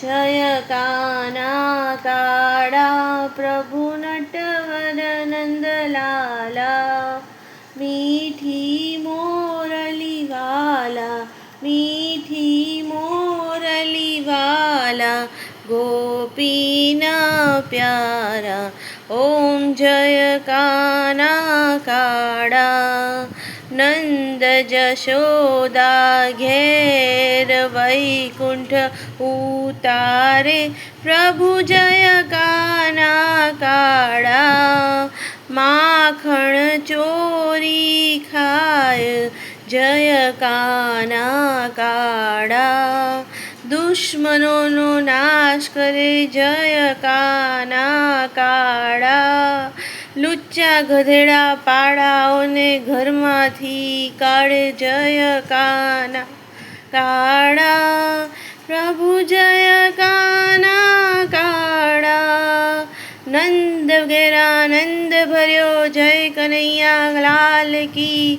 जय काना काड़ा प्रभु नटवर नंदलाला, मीठी मोरली वाला, मीठी मोरली वाला, गोपीना प्यारा। ओम जय काना काड़ा, नंद जशोदा घेर वैकुंठ उतारे, प्रभु जय काना काड़ा, माखण चोरी खाय, जय काना काड़ा, दुश्मनों नो नाश करे, जय काना काड़ा, लुच्चा गधेड़ा पाड़ाओने घरमांथी काढे, जय काना काड़ा, प्रभु जय काना काड़ा, नंद घेरा नंद भर्यो, जय कन्हैया लाल की